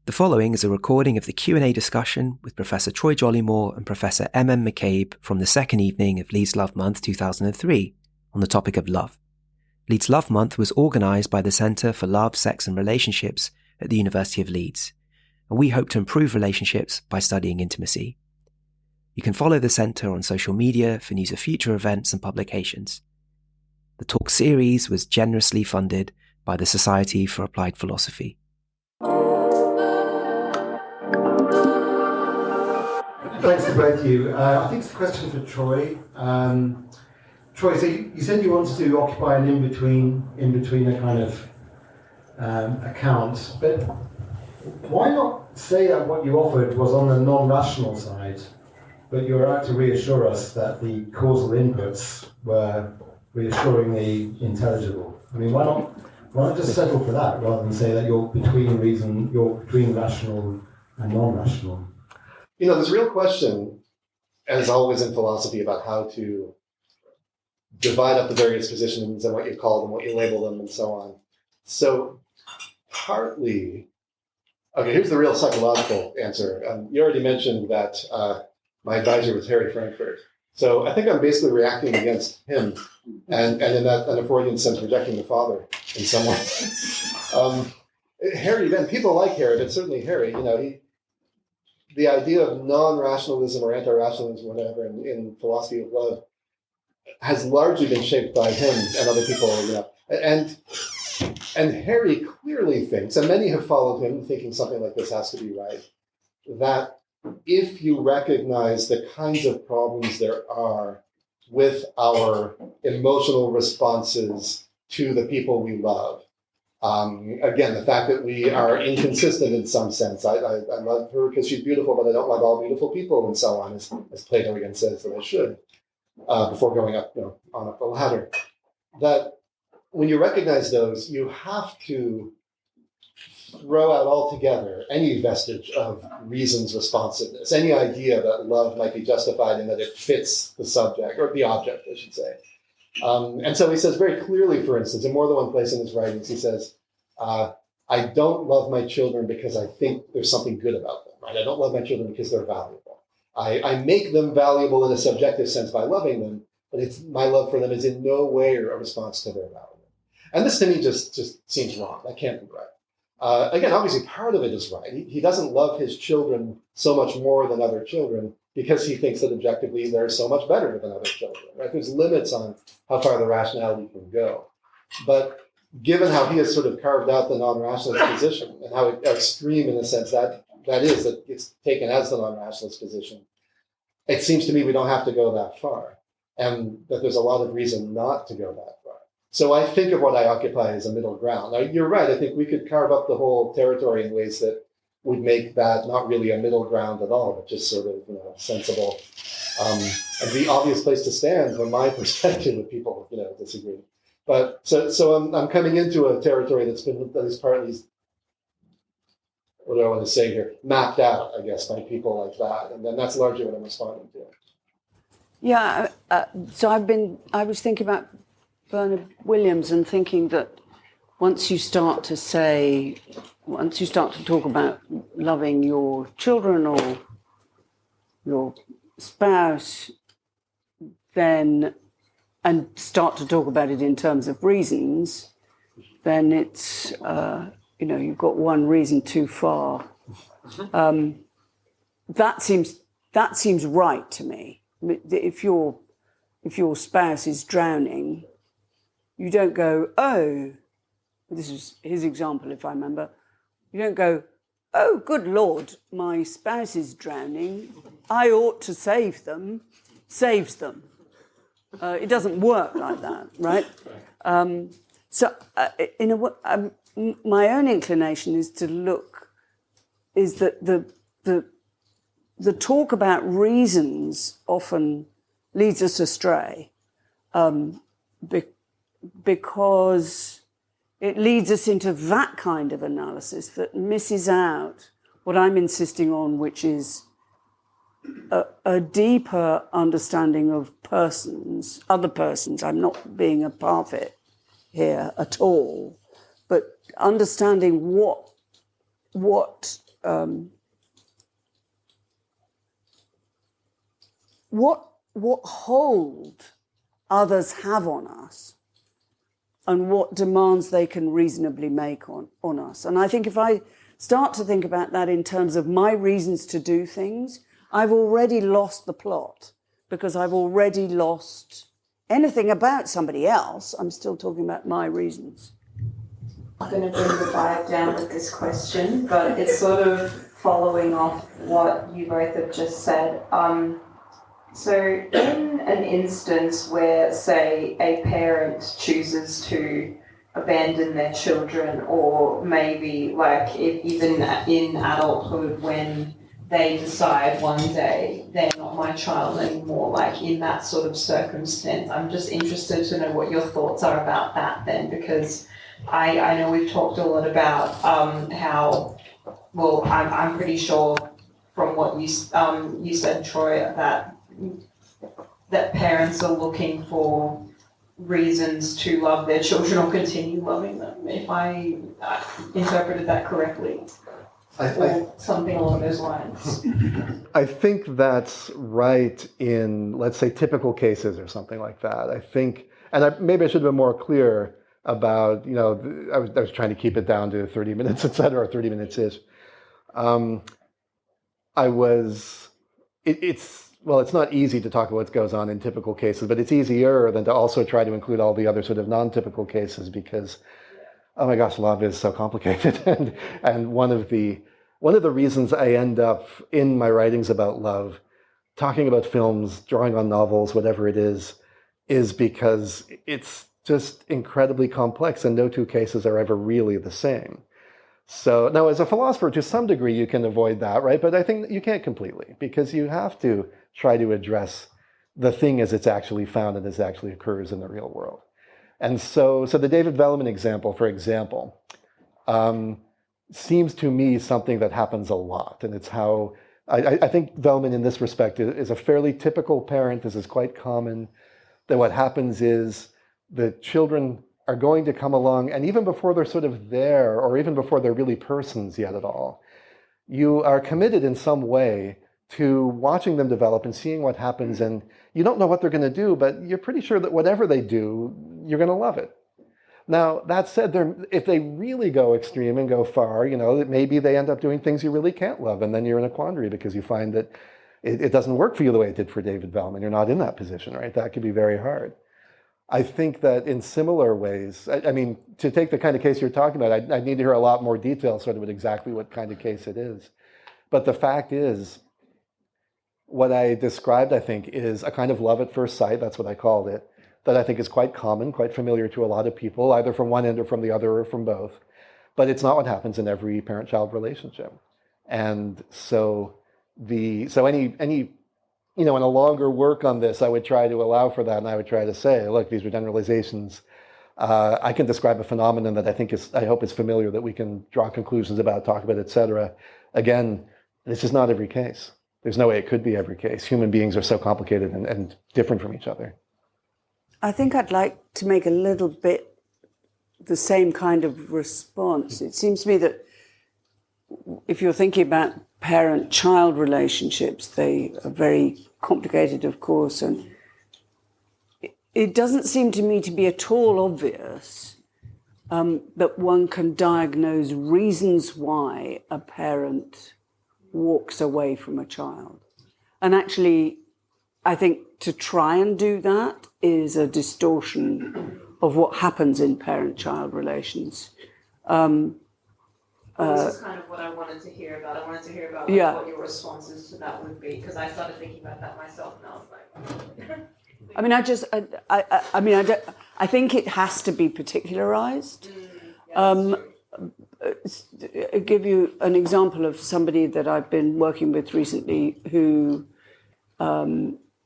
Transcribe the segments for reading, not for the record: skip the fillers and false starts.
The following is a recording of the Q&A discussion with Professor Troy Jollimore and Professor McCabe from the second evening of Leeds Love Month 2003 on the topic of love. Leeds Love Month was organised by the Centre for Love, Sex and Relationships at the University of Leeds, and we hope to improve relationships by studying intimacy. You can follow the Centre on social media for news of future events and publications. The talk series was generously funded by the Society for Applied Philosophy. Thanks to both of you. I think it's a question for Troy. Troy, so you said you wanted to occupy an in-between a kind of account, but why not say that what you offered was on the non-rational side, but you were out to reassure us that the causal inputs were reassuringly intelligible? I mean, why not just settle for that rather than say that you're between rational and non-rational? You know, there's a real question, as always in philosophy, about how to divide up the various positions and what you call them, what you label them, and so on. So, partly, okay, here's the real psychological answer. You already mentioned that my advisor was Harry Frankfurt. So I think I'm basically reacting against him, and in a Freudian sense, rejecting the father in some way. Harry, then people like Harry, but certainly Harry, you know, the idea of non-rationalism or anti-rationalism, whatever, in philosophy of love, has largely been shaped by him and other people, you know. And Harry clearly thinks, and many have followed him, thinking something like this has to be right, that if you recognize the kinds of problems there are with our emotional responses to the people we love, again, the fact that we are inconsistent in some sense. I love her because she's beautiful, but I don't love all beautiful people, and so on, as Plato again says that I should, before going up, you know, on up the ladder. That when you recognize those, you have to throw out altogether any vestige of reason's responsiveness, any idea that love might be justified in that it fits the subject, or the object, I should say. And so he says very clearly, for instance, in more than one place in his writings, he says, I don't love my children because I think there's something good about them, right? I don't love my children because they're valuable. I make them valuable in a subjective sense by loving them, but my love for them is in no way a response to their value. And this to me just seems wrong. That can't be right. Again, obviously part of it is right. He doesn't love his children so much more than other children because he thinks that objectively they're so much better than other children, right? There's limits on how far the rationality can go. But given how he has sort of carved out the non-rationalist position and how extreme in a sense that is, that it's taken as the non-rationalist position, it seems to me we don't have to go that far, and that there's a lot of reason not to go that far. So I think of what I occupy as a middle ground. Now, you're right. I think we could carve up the whole territory in ways that would make that not really a middle ground at all, but just sort of, you know, sensible, and the obvious place to stand from my perspective if people, you know, disagree. But so I'm coming into a territory that's been at least partly, what do I want to say here, mapped out, I guess, by people like that, and then that's largely what I'm responding to. Yeah. So I was thinking about Bernard Williams and thinking that once you start to talk about loving your children or your spouse, then, and start to talk about it in terms of reasons, then it's, you know, you've got one reason too far. That seems right to me. If your spouse is drowning, you don't go, oh, this is his example, if I remember. You don't go, oh, good Lord, my spouse is drowning. I ought to save them. Saves them. It doesn't work like that, right? In a way, my own inclination is that the talk about reasons often leads us astray, because it leads us into that kind of analysis that misses out what I'm insisting on, which is a deeper understanding of persons, other persons. I'm not being a parfait here at all, but understanding what what hold others have on us and what demands they can reasonably make on us. And I think if I start to think about that in terms of my reasons to do things, I've already lost the plot, because I've already lost anything about somebody else. I'm still talking about my reasons. I'm going to bring the vibe down with this question, but it's sort of following off what you both have just said. So in an instance where, say, a parent chooses to abandon their children, or maybe like if even in adulthood when they decide one day they're not my child anymore, like in that sort of circumstance, I'm just interested to know what your thoughts are about that then, because I know we've talked a lot about how, well, I'm pretty sure from what you said, Troy, that parents are looking for reasons to love their children or continue loving them, if I interpreted that correctly, or something along those lines. I think that's right in, let's say, typical cases or something like that. I think, and maybe I should have been more clear about, I was trying to keep it down to 30 minutes, et cetera, or 30 minutes-ish. It's not easy to talk about what goes on in typical cases, but it's easier than to also try to include all the other sort of non-typical cases, because, oh my gosh, love is so complicated. and one of the reasons I end up in my writings about love, talking about films, drawing on novels, whatever it is because it's just incredibly complex, and no two cases are ever really the same. So now, as a philosopher, to some degree, you can avoid that, right? But I think you can't completely, because you have to try to address the thing as it's actually found and as it actually occurs in the real world. And so the David Velleman example, for example, seems to me something that happens a lot. And it's how, I think Velleman in this respect is a fairly typical parent. This is quite common, that what happens is the children are going to come along, and even before they're sort of there, or even before they're really persons yet at all, you are committed in some way to watching them develop and seeing what happens, and you don't know what they're going to do, but you're pretty sure that whatever they do, you're going to love it. Now, that said, if they really go extreme and go far, maybe they end up doing things you really can't love, and then you're in a quandary because you find that it doesn't work for you the way it did for David Velleman. You're not in that position, right? That could be very hard. I think that in similar ways, I mean, to take the kind of case you're talking about, I need to hear a lot more detail sort of with exactly what kind of case it is. But the fact is, what I described, I think, is a kind of love at first sight, that's what I called it, that I think is quite common, quite familiar to a lot of people, either from one end or from the other or from both. But it's not what happens in every parent-child relationship. And so any in a longer work on this, I would try to allow for that, and I would try to say, look, these are generalizations. I can describe a phenomenon that I hope is familiar, that we can draw conclusions about, talk about, etc. Again, this is not every case. There's no way it could be every case. Human beings are so complicated and different from each other. I think I'd like to make a little bit the same kind of response. It seems to me that if you're thinking about parent-child relationships, they are very complicated, of course, and it doesn't seem to me to be at all obvious that one can diagnose reasons why a parent walks away from a child. And actually, I think to try and do that is a distortion of what happens in parent-child relations. This is kind of what I wanted to hear about. I wanted to hear about what your responses to that would be, because I started thinking about that myself, and I was like, I think it has to be particularized. Give you an example of somebody that I've been working with recently who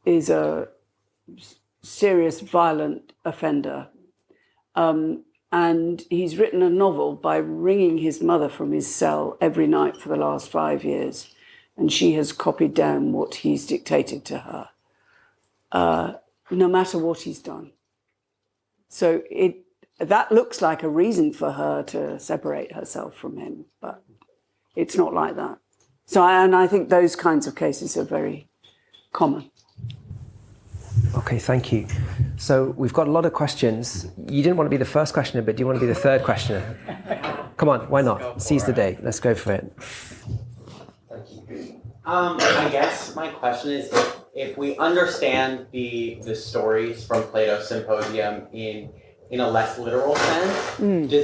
is a serious violent offender. And he's written a novel by ringing his mother from his cell every night for the last 5 years. And she has copied down what he's dictated to her, no matter what he's done. So that looks like a reason for her to separate herself from him. But it's not like that. So, and I think those kinds of cases are very common. Okay, thank you. So we've got a lot of questions. You didn't want to be the first questioner, but do you want to be the third questioner? Come on, why not? Seize the day. Let's go for it. I guess my question is, if we understand the stories from Plato's Symposium in a less literal sense, do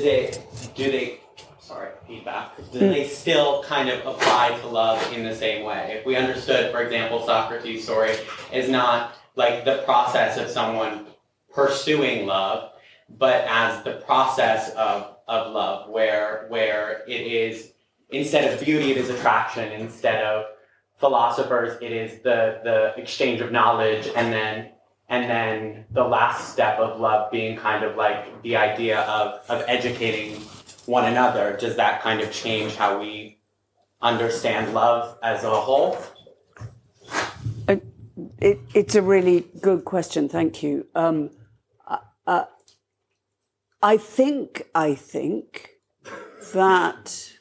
they still kind of apply to love in the same way? If we understood, for example, Socrates' story is not like the process of someone pursuing love, but as the process of love, where it is, instead of beauty, it is attraction, instead of philosophers, it is the exchange of knowledge, and then the last step of love being kind of like the idea of educating one another. Does that kind of change how we understand love as a whole? It's a really good question, thank you. I think that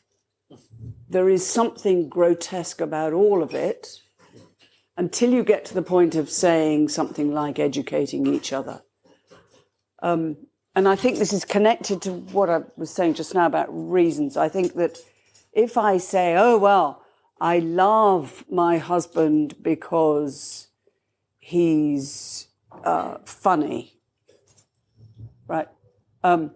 there is something grotesque about all of it until you get to the point of saying something like educating each other. And I think this is connected to what I was saying just now about reasons. I think that if I say, oh, well, I love my husband because he's funny, right? And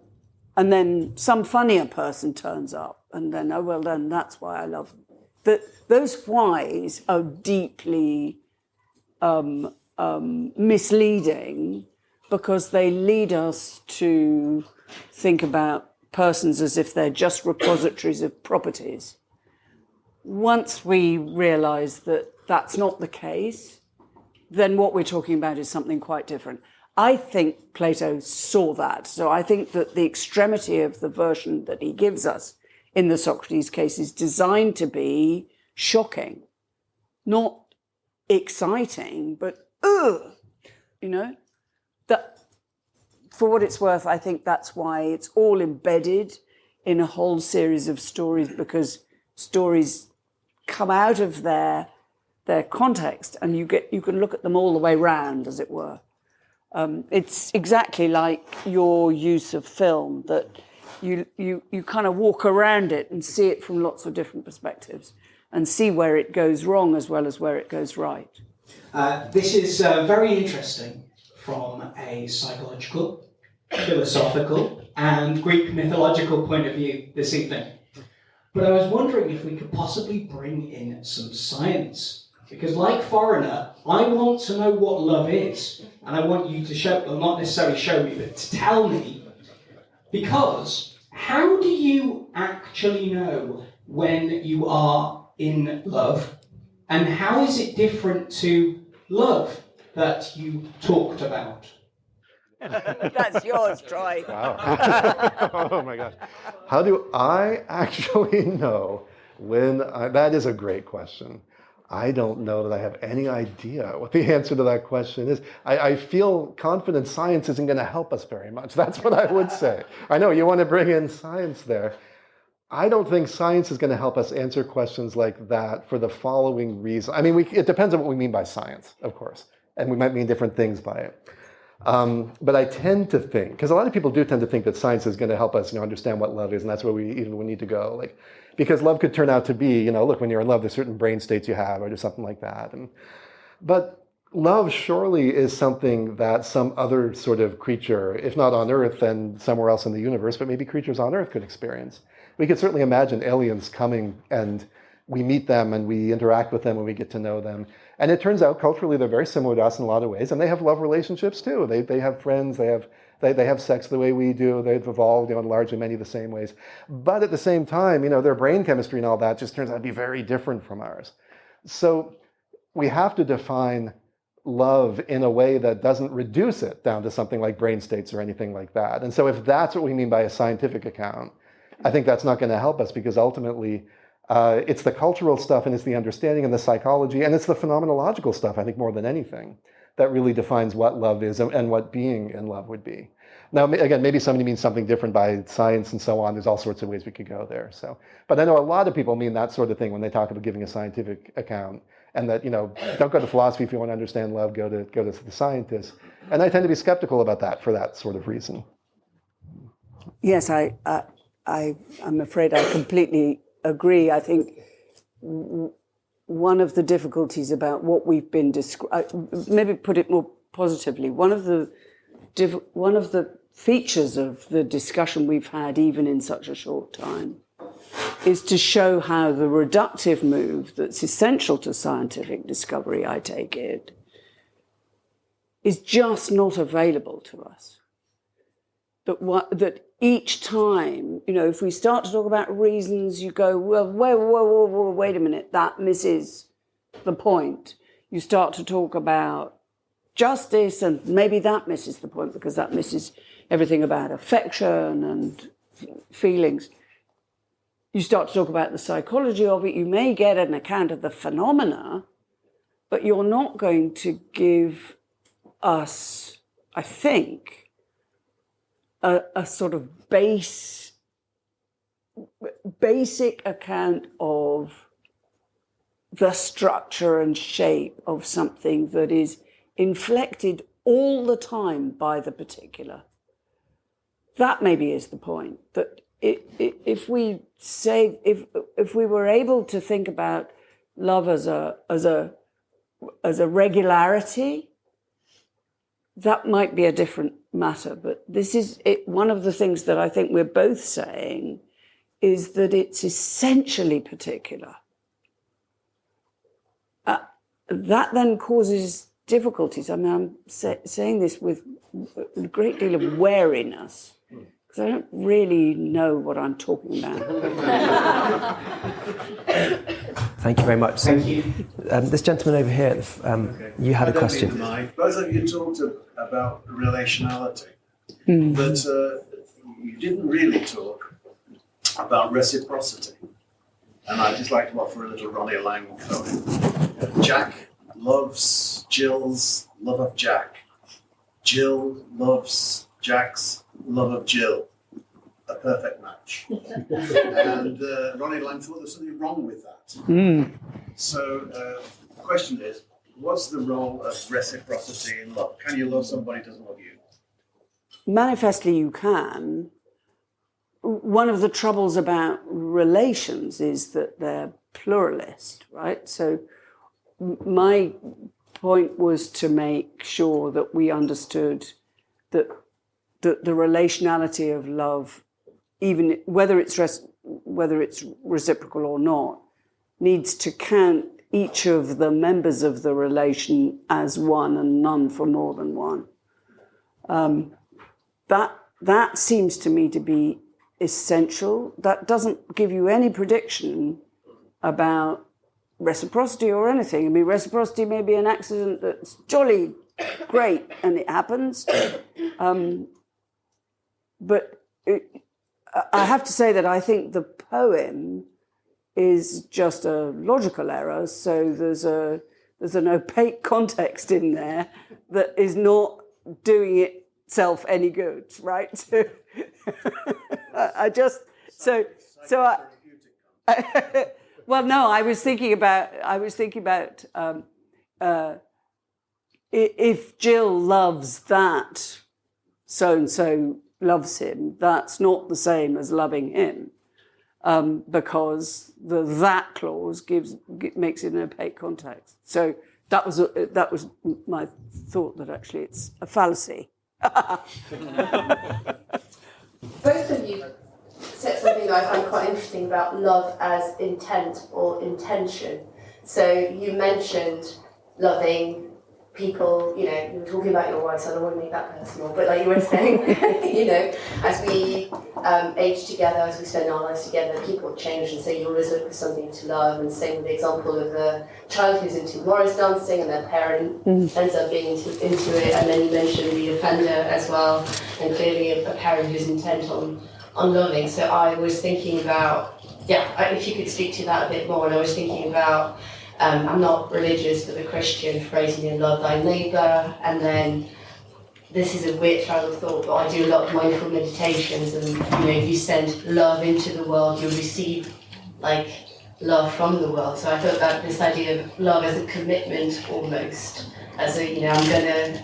then some funnier person turns up, and then, oh, well, then that's why I love him. Those whys are deeply misleading, because they lead us to think about persons as if they're just repositories of properties. Once we realize that that's not the case, then what we're talking about is something quite different. I think Plato saw that. So I think that the extremity of the version that he gives us in the Socrates case is designed to be shocking, not exciting, but that, for what it's worth, I think that's why it's all embedded in a whole series of stories, because stories come out of their context, and you can look at them all the way round, as it were. It's exactly like your use of film, that you kind of walk around it and see it from lots of different perspectives and see where it goes wrong as well as where it goes right. This is very interesting from a psychological, philosophical, and Greek mythological point of view this evening. But I was wondering if we could possibly bring in some science. Because like Foreigner, I want to know what love is. And I want you to show, well, not necessarily show me, but to tell me. Because how do you actually know when you are in love? And how is it different to love that you talked about? That's yours, Troy. Wow. Oh my gosh. How do I actually know when that is a great question. I don't know that I have any idea what the answer to that question is. I feel confident science isn't going to help us very much. That's what I would say. I know you want to bring in science there. I don't think science is going to help us answer questions like that for the following reason. I mean, it depends on what we mean by science, of course, and we might mean different things by it. But I tend to think, because a lot of people do tend to think that science is going to help us, understand what love is, and that's where we need to go. Because love could turn out to be, look, when you're in love, there's certain brain states you have, or just something like that. But love surely is something that some other sort of creature, if not on Earth, then somewhere else in the universe, but maybe creatures on Earth could experience. We could certainly imagine aliens coming, and we meet them and we interact with them and we get to know them. And it turns out culturally they're very similar to us in a lot of ways, and they have love relationships too. They have friends, they have sex the way we do, they've evolved in largely many of the same ways. But at the same time, their brain chemistry and all that just turns out to be very different from ours. So we have to define love in a way that doesn't reduce it down to something like brain states or anything like that. And so if that's what we mean by a scientific account, I think that's not going to help us, because ultimately it's the cultural stuff, and it's the understanding and the psychology, and it's the phenomenological stuff, I think, more than anything, that really defines what love is and what being in love would be. Now, again, maybe somebody means something different by science and so on. There's all sorts of ways we could go there. So, but I know a lot of people mean that sort of thing when they talk about giving a scientific account, and that, don't go to philosophy if you want to understand love. Go to the scientists. And I tend to be skeptical about that for that sort of reason. Yes, I'm afraid I completely agree. I think one of the difficulties about what we've been maybe put it more positively, one of the features of the discussion we've had, even in such a short time, is to show how the reductive move that's essential to scientific discovery, I take it, is just not available to us. That each time, if we start to talk about reasons, you go, well, wait a minute, that misses the point. You start to talk about justice, and maybe that misses the point because that misses everything about affection and feelings. You start to talk about the psychology of it. You may get an account of the phenomena, but you're not going to give us, I think, a sort of basic account of the structure and shape of something that is inflected all the time by the particular. That maybe is the point. That if we were able to think about love as a regularity, that might be a different matter. But this is one of the things that I think we're both saying is that it's essentially particular. That then causes difficulties. I mean, I'm saying this with a great deal of wariness, because I don't really know what I'm talking about. Thank you very much. Thank you. This gentleman over here, you had a question. Both of you talked about relationality, but you didn't really talk about reciprocity. And I'd just like to offer a little Ronnie Lang poem. Jack loves Jill's love of Jack. Jill loves Jack's love of Jill. A perfect match. And Ronnie Lang thought there's something wrong with that. So the question is, what's the role of reciprocity in love? Can you love somebody who doesn't love you? Manifestly you can. One of the troubles about relations is that they're pluralist, right? So my point was to make sure that we understood that the relationality of love, even whether it's reciprocal or not, needs to count each of the members of the relation as one and none for more than one. That seems to me to be essential. That doesn't give you any prediction about reciprocity or anything. I mean, reciprocity may be an accident that's jolly great and it happens. But I have to say that I think the poem is just a logical error. So there's an opaque context in there that is not doing itself any good, right? So well, no, I was thinking about if Jill loves that, so and so loves him, that's not the same as loving him, because the that clause makes it an opaque context. So that was my thought, that actually it's a fallacy. Both of you said something that I find quite interesting about love as intent or intention. So you mentioned loving people, you were talking about your wife, so I don't want to make that personal, but like you were saying, as we age together, as we spend our lives together, people change, and so you always look for something to love. And same with the example of the child who's into Morris dancing and their parent ends up being into it, and then you mentioned the offender as well, and clearly a parent who's intent on loving. So I was thinking about, if you could speak to that a bit more, and I was thinking about, I'm not religious, but the Christian phrase, love thy neighbour, and then this is a weird travel of thought, but I do a lot of mindful meditations, and you send love into the world, you receive like love from the world. So I thought that this idea of love as a commitment almost, as a, I'm gonna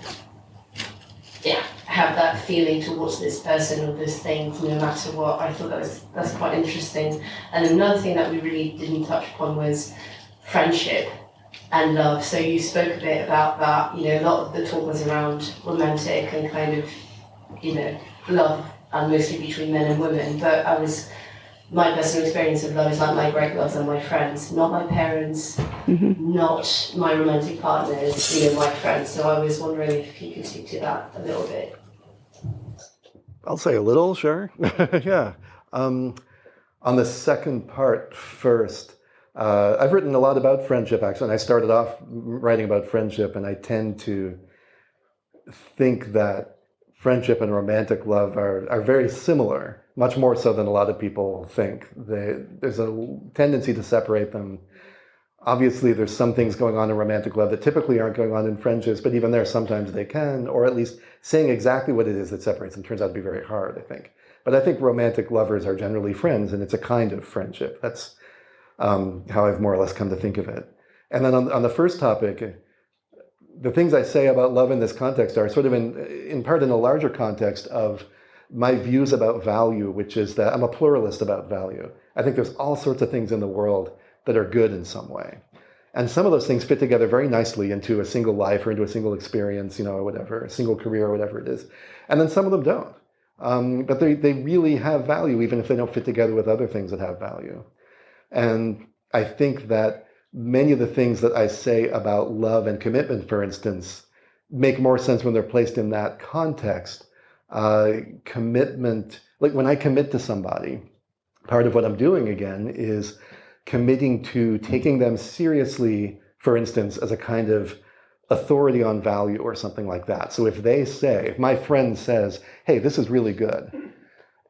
have that feeling towards this person or this thing no matter what. I thought that's quite interesting. And another thing that we really didn't touch upon was friendship and love. So you spoke a bit about that, a lot of the talk was around romantic and kind of, love, and mostly between men and women, but my personal experience of love is like my great loves are my friends, not my parents, not my romantic partners, my friends. So I was wondering if you could speak to that a little bit. I'll say a little, sure. Yeah. On the second part first, I've written a lot about friendship, actually, and I started off writing about friendship, and I tend to think that friendship and romantic love are very similar, much more so than a lot of people think. There's a tendency to separate them. Obviously, there's some things going on in romantic love that typically aren't going on in friendships, but even there, sometimes they can, or at least saying exactly what it is that separates them turns out to be very hard, I think. But I think romantic lovers are generally friends, and it's a kind of friendship. That's how I've more or less come to think of it. And then on the first topic, the things I say about love in this context are sort of in part in a larger context of my views about value, which is that I'm a pluralist about value. I think there's all sorts of things in the world that are good in some way. And some of those things fit together very nicely into a single life or into a single experience, or whatever, a single career or whatever it is. And then some of them don't. But they really have value, even if they don't fit together with other things that have value. And I think that many of the things that I say about love and commitment, for instance, make more sense when they're placed in that context. Commitment, like when I commit to somebody, part of what I'm doing again is committing to taking them seriously, for instance, as a kind of authority on value or something like that. So if my friend says, hey, this is really good,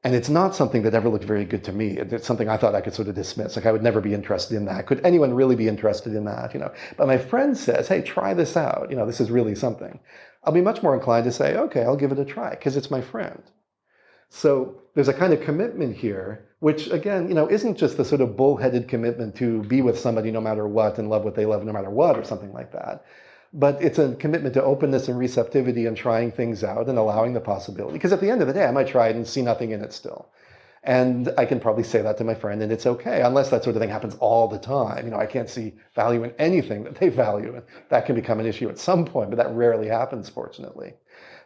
and it's not something that ever looked very good to me, it's something I thought I could sort of dismiss, like I would never be interested in that. Could anyone really be interested in that? But my friend says, hey, try this out. This is really something. I'll be much more inclined to say, okay, I'll give it a try because it's my friend. So there's a kind of commitment here, which again, isn't just the sort of bullheaded commitment to be with somebody no matter what and love what they love no matter what or something like that. But it's a commitment to openness and receptivity and trying things out and allowing the possibility. Because at the end of the day, I might try it and see nothing in it still. And I can probably say that to my friend and it's okay, unless that sort of thing happens all the time. I can't see value in anything that they value. And that can become an issue at some point, but that rarely happens, fortunately.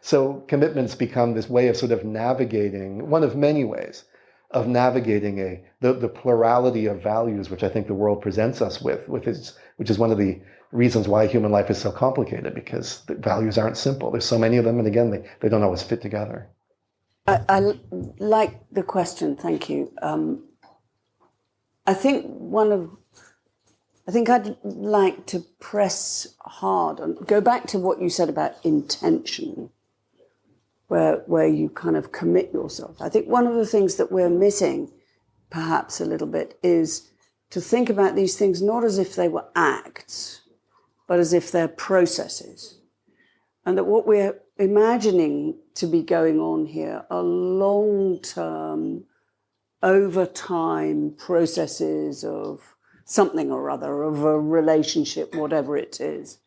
So commitments become this way of sort of navigating, one of many ways of navigating the plurality of values, which I think the world presents us with which is one of the reasons why human life is so complicated, because the values aren't simple. There's so many of them, and again, they don't always fit together. I like the question, thank you. I think I'd like to press hard and go back to what you said about intention, where you kind of commit yourself. I think one of the things that we're missing, perhaps a little bit, is to think about these things not as if they were acts, but as if they're processes. And that what we're imagining to be going on here are long-term, over time processes of something or other, of a relationship, whatever it is.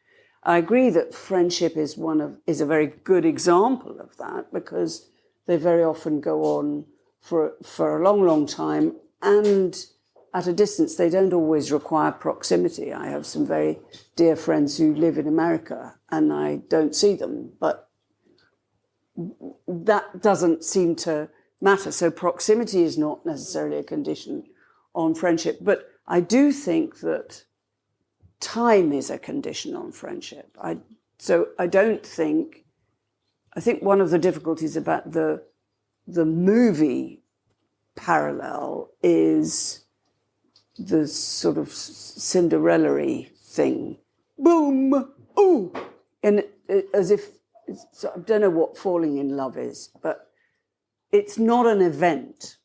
I agree that friendship is a very good example of that, because they very often go on for a long, long time, and at a distance. They don't always require proximity. I have some very dear friends who live in America, and I don't see them, but that doesn't seem to matter. So proximity is not necessarily a condition on friendship, but I do think that time is a condition on friendship. I think one of the difficulties about the movie parallel is the sort of Cinderella-y thing. Boom! Ooh! And as if, I don't know what falling in love is, but it's not an event.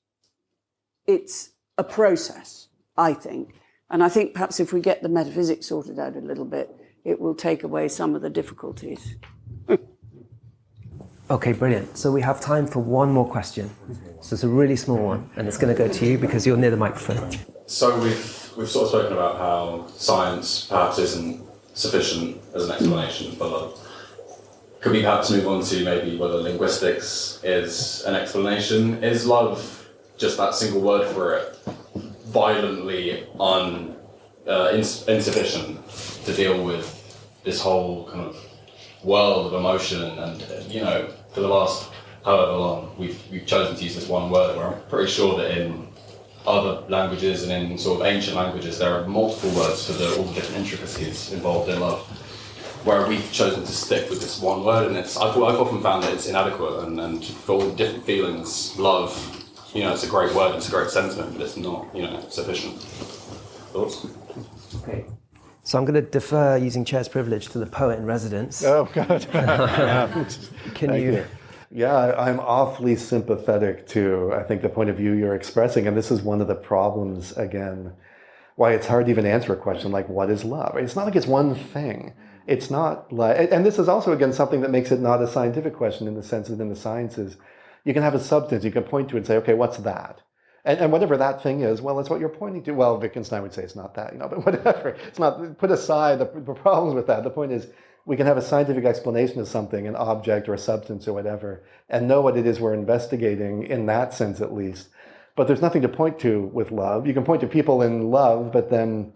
It's a process, I think. And I think perhaps if we get the metaphysics sorted out a little bit, it will take away some of the difficulties. Okay, brilliant. So we have time for one more question. So it's a really small one, and it's going to go to you because you're near the microphone. So we've sort of spoken about how science perhaps isn't sufficient as an explanation for love. Could we perhaps move on to maybe whether linguistics is an explanation? Is love just that single word for it violently insufficient to deal with this whole kind of world of emotion and for the last however long we've chosen to use this one word, where I'm pretty sure that in other languages and in sort of ancient languages there are multiple words for all the different intricacies involved in love, where we've chosen to stick with this one word, and I've often found that it's inadequate and for all the different feelings, love, it's a great word, it's a great sentiment, but it's not sufficient. Thoughts? Okay. So I'm going to defer using chair's privilege to the poet in residence. Oh, God. Can you? Yeah, I'm awfully sympathetic to, I think, the point of view you're expressing. And this is one of the problems, again, why it's hard to even answer a question like, what is love? It's not like it's one thing. It's not like, and this is also, again, something that makes it not a scientific question in the sense that in the sciences, you can have a substance, you can point to it and say, okay, what's that? And whatever that thing is, well, it's what you're pointing to. Well, Wittgenstein would say it's not that, but whatever. It's not, put aside the problems with that. The point is, we can have a scientific explanation of something, an object or a substance or whatever, and know what it is we're investigating in that sense at least. But there's nothing to point to with love. You can point to people in love, but then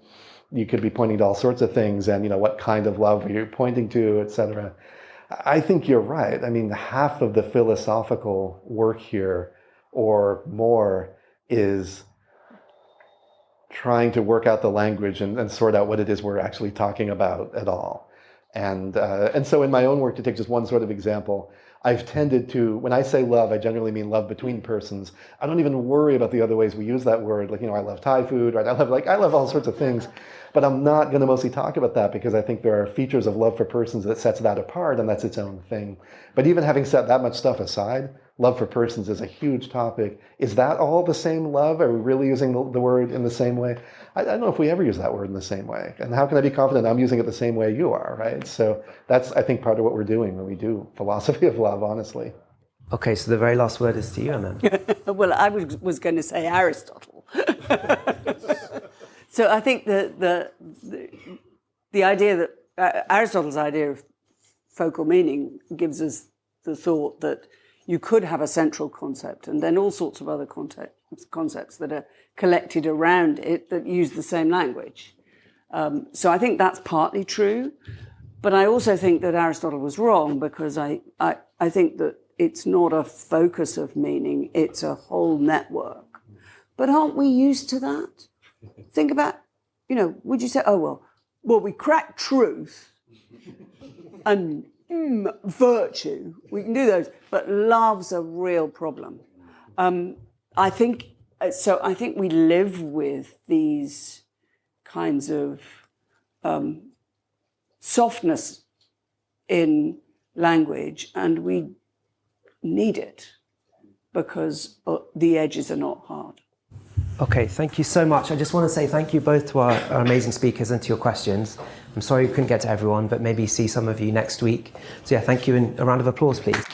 you could be pointing to all sorts of things and, what kind of love are you pointing to, etc. I think you're right. I mean, half of the philosophical work here or more is trying to work out the language and sort out what it is we're actually talking about at all. And so in my own work, to take just one sort of example, I've tended to, when I say love, I generally mean love between persons. I don't even worry about the other ways we use that word. Like, I love Thai food, right? I love all sorts of things, but I'm not going to mostly talk about that because I think there are features of love for persons that sets that apart, and that's its own thing. But even having set that much stuff aside, love for persons is a huge topic. Is that all the same love? Are we really using the word in the same way? I don't know if we ever use that word in the same way. And how can I be confident I'm using it the same way you are, right? So that's, I think, part of what we're doing when we do philosophy of love, honestly. Okay, so the very last word is to you, Emma. Well, I was going to say Aristotle. So I think the idea that Aristotle's idea of focal meaning gives us the thought that you could have a central concept and then all sorts of other concepts that are collected around it that use the same language. So I think that's partly true, but I also think that Aristotle was wrong because I think that it's not a focus of meaning, it's a whole network. But aren't we used to that? Think about, would you say, well, we crack truth and virtue, we can do those, but love's a real problem. I think we live with these kinds of softness in language, and we need it because the edges are not hard. Okay, thank you so much. I just want to say thank you both to our amazing speakers and to your questions. I'm sorry we couldn't get to everyone, but maybe see some of you next week. So yeah, thank you, and a round of applause, please.